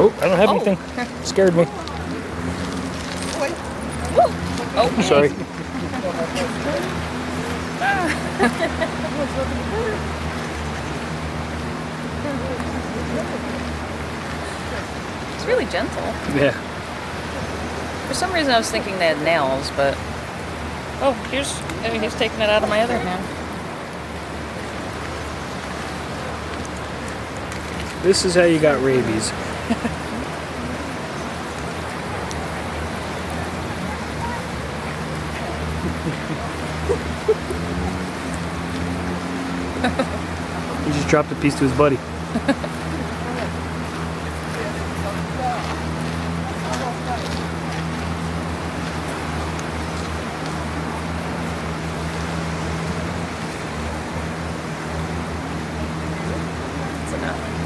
Oh, I don't have Oh. anything. Scared me. Oh, Sorry. It's really gentle. Yeah. For some reason, I was thinking they had nails, but oh, he's taking it out of my other hand. This is how you got rabies. He just dropped a piece to his buddy. That's enough.